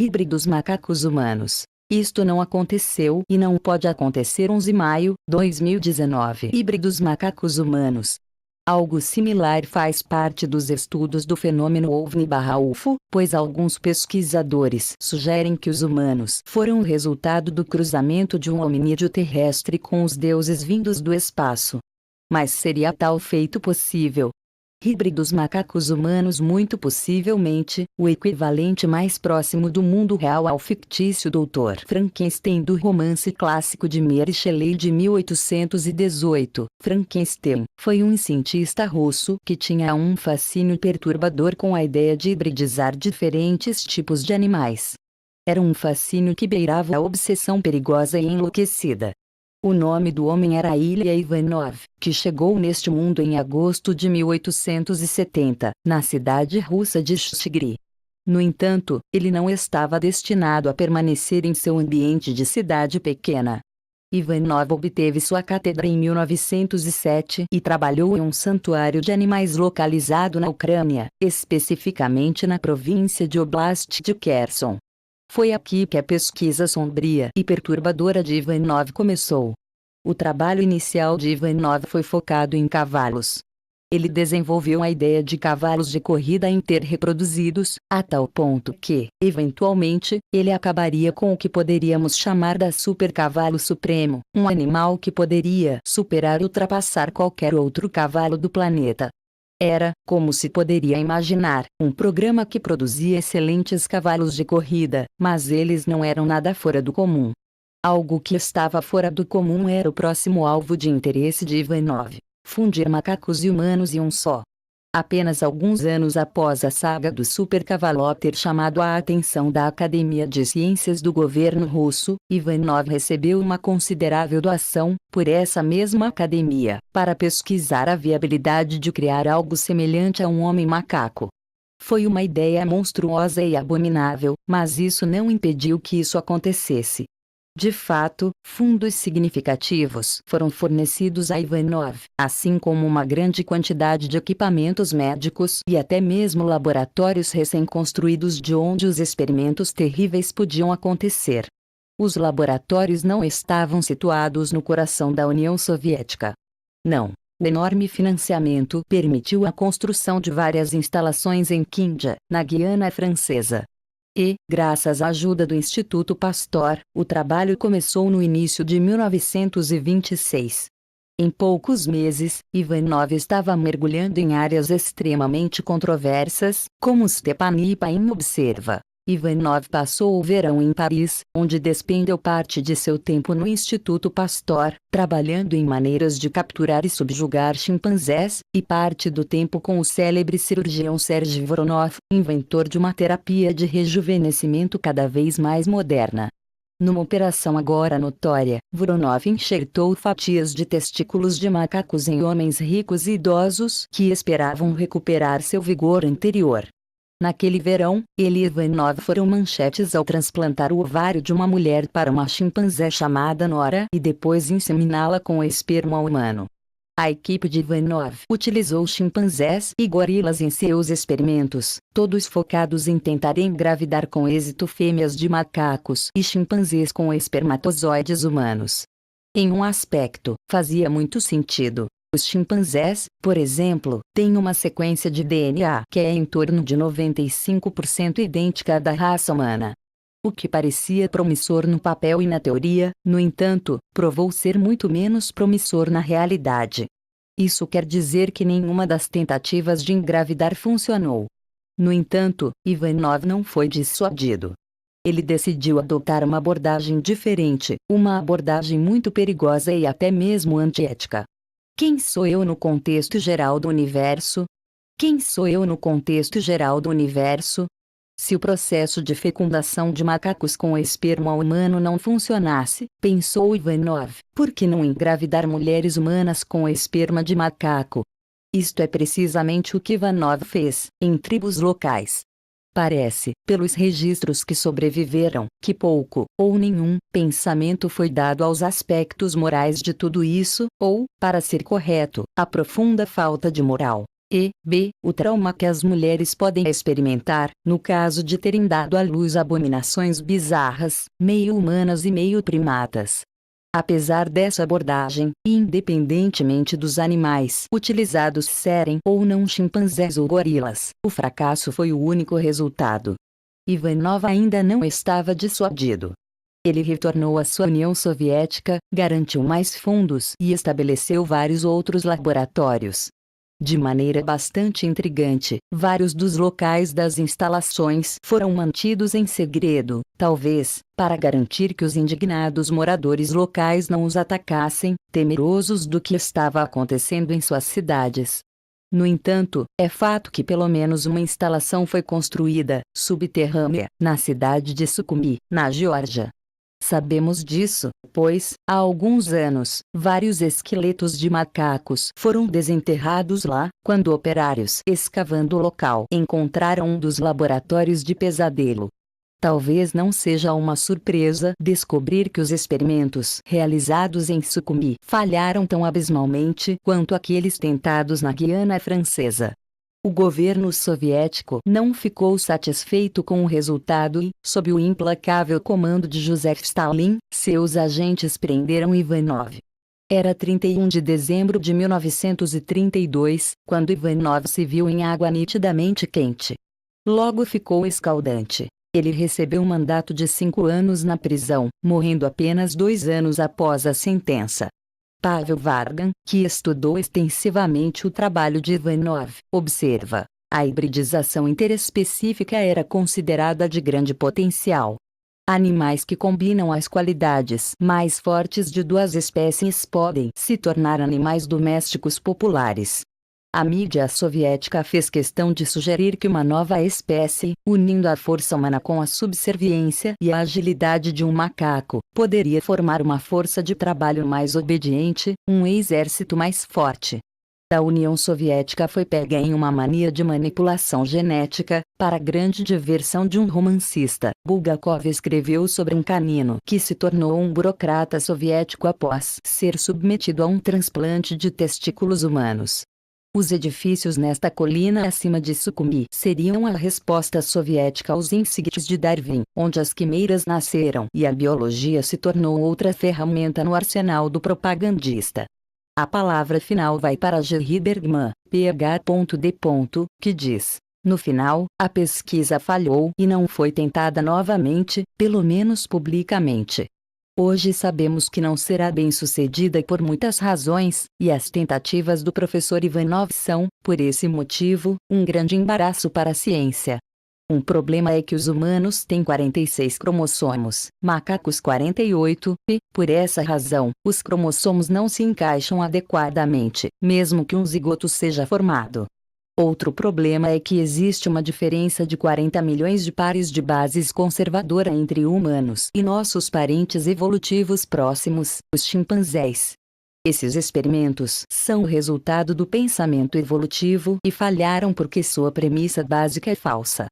Híbridos macacos humanos. Isto não aconteceu e não pode acontecer. 11 de maio, 2019. Híbridos macacos humanos. Algo similar faz parte dos estudos do fenômeno OVNI/UFO, pois alguns pesquisadores sugerem que os humanos foram o resultado do cruzamento de um hominídeo terrestre com os deuses vindos do espaço. Mas seria tal feito possível? Híbridos macacos humanos. Muito possivelmente, o equivalente mais próximo do mundo real ao fictício Dr. Frankenstein do romance clássico de Mary Shelley de 1818. Frankenstein foi um cientista russo que tinha um fascínio perturbador com a ideia de hibridizar diferentes tipos de animais. Era um fascínio que beirava a obsessão perigosa e enlouquecida. O nome do homem era Ilya Ivanov, que chegou neste mundo em agosto de 1870, na cidade russa de Shchigry. No entanto, ele não estava destinado a permanecer em seu ambiente de cidade pequena. Ivanov obteve sua cátedra em 1907 e trabalhou em um santuário de animais localizado na Ucrânia, especificamente na província de Oblast de Kherson. Foi aqui que a pesquisa sombria e perturbadora de Ivanov começou. O trabalho inicial de Ivanov foi focado em cavalos. Ele desenvolveu a ideia de cavalos de corrida interreproduzidos, a tal ponto que, eventualmente, ele acabaria com o que poderíamos chamar da supercavalo supremo, um animal que poderia superar e ultrapassar qualquer outro cavalo do planeta. Era, como se poderia imaginar, um programa que produzia excelentes cavalos de corrida, mas eles não eram nada fora do comum. Algo que estava fora do comum era o próximo alvo de interesse de Ivanov: fundir macacos e humanos em um só. Apenas alguns anos após a saga do supercavalo ter chamado a atenção da Academia de Ciências do governo russo, Ivanov recebeu uma considerável doação, por essa mesma academia, para pesquisar a viabilidade de criar algo semelhante a um homem macaco. Foi uma ideia monstruosa e abominável, mas isso não impediu que isso acontecesse. De fato, fundos significativos foram fornecidos a Ivanov, assim como uma grande quantidade de equipamentos médicos e até mesmo laboratórios recém-construídos de onde os experimentos terríveis podiam acontecer. Os laboratórios não estavam situados no coração da União Soviética. Não. O enorme financiamento permitiu a construção de várias instalações em Kindia, na Guiana Francesa. E, graças à ajuda do Instituto Pasteur, o trabalho começou no início de 1926. Em poucos meses, Ivanov estava mergulhando em áreas extremamente controversas, como Stepanitsyn observa. Ivanov passou o verão em Paris, onde despendeu parte de seu tempo no Instituto Pasteur, trabalhando em maneiras de capturar e subjugar chimpanzés, e parte do tempo com o célebre cirurgião Sergei Voronov, inventor de uma terapia de rejuvenescimento cada vez mais moderna. Numa operação agora notória, Voronov enxertou fatias de testículos de macacos em homens ricos e idosos que esperavam recuperar seu vigor anterior. Naquele verão, ele e Ivanov foram manchetes ao transplantar o ovário de uma mulher para uma chimpanzé chamada Nora e depois inseminá-la com esperma humano. A equipe de Ivanov utilizou chimpanzés e gorilas em seus experimentos, todos focados em tentar engravidar com êxito fêmeas de macacos e chimpanzés com espermatozoides humanos. Em um aspecto, fazia muito sentido. Os chimpanzés, por exemplo, têm uma sequência de DNA que é em torno de 95% idêntica à da raça humana. O que parecia promissor no papel e na teoria, no entanto, provou ser muito menos promissor na realidade. Isso quer dizer que nenhuma das tentativas de engravidar funcionou. No entanto, Ivanov não foi dissuadido. Ele decidiu adotar uma abordagem diferente, uma abordagem muito perigosa e até mesmo antiética. Quem sou eu no contexto geral do universo? Quem sou eu no contexto geral do universo? Se o processo de fecundação de macacos com esperma humano não funcionasse, pensou Ivanov, por que não engravidar mulheres humanas com esperma de macaco? Isto é precisamente o que Ivanov fez, em tribos locais. Parece, pelos registros que sobreviveram, que pouco, ou nenhum, pensamento foi dado aos aspectos morais de tudo isso, ou, para ser correto, a profunda falta de moral. E, b. O trauma que as mulheres podem experimentar, no caso de terem dado à luz abominações bizarras, meio humanas e meio primatas. Apesar dessa abordagem, e independentemente dos animais utilizados serem ou não chimpanzés ou gorilas, o fracasso foi o único resultado. Ivanov ainda não estava dissuadido. Ele retornou à sua União Soviética, garantiu mais fundos e estabeleceu vários outros laboratórios. De maneira bastante intrigante, vários dos locais das instalações foram mantidos em segredo, talvez, para garantir que os indignados moradores locais não os atacassem, temerosos do que estava acontecendo em suas cidades. No entanto, é fato que pelo menos uma instalação foi construída, subterrânea, na cidade de Sukhumi, na Geórgia. Sabemos disso, pois, há alguns anos, vários esqueletos de macacos foram desenterrados lá, quando operários escavando o local encontraram um dos laboratórios de Pesadelo. Talvez não seja uma surpresa descobrir que os experimentos realizados em Sukhumi falharam tão abismalmente quanto aqueles tentados na Guiana Francesa. O governo soviético não ficou satisfeito com o resultado e, sob o implacável comando de Joseph Stalin, seus agentes prenderam Ivanov. Era 31 de dezembro de 1932, quando Ivanov se viu em água nitidamente quente. Logo ficou escaldante. Ele recebeu um mandato de 5 anos na prisão, morrendo apenas 2 anos após a sentença. Pavel Vargan, que estudou extensivamente o trabalho de Ivanov, observa: a hibridização interespecífica era considerada de grande potencial. Animais que combinam as qualidades mais fortes de duas espécies podem se tornar animais domésticos populares. A mídia soviética fez questão de sugerir que uma nova espécie, unindo a força humana com a subserviência e a agilidade de um macaco, poderia formar uma força de trabalho mais obediente, um exército mais forte. A União Soviética foi pega em uma mania de manipulação genética, para a grande diversão de um romancista. Bulgakov escreveu sobre um canino que se tornou um burocrata soviético após ser submetido a um transplante de testículos humanos. Os edifícios nesta colina acima de Sukhumi seriam a resposta soviética aos insectos de Darwin, onde as quimeiras nasceram e a biologia se tornou outra ferramenta no arsenal do propagandista. A palavra final vai para Jerry Bergman, Ph.D., que diz: no final, a pesquisa falhou e não foi tentada novamente, pelo menos publicamente. Hoje sabemos que não será bem-sucedida por muitas razões, e as tentativas do professor Ivanov são, por esse motivo, um grande embaraço para a ciência. Um problema é que os humanos têm 46 cromossomos, macacos 48, e, por essa razão, os cromossomos não se encaixam adequadamente, mesmo que um zigoto seja formado. Outro problema é que existe uma diferença de 40 milhões de pares de bases conservadora entre humanos e nossos parentes evolutivos próximos, os chimpanzés. Esses experimentos são o resultado do pensamento evolutivo e falharam porque sua premissa básica é falsa.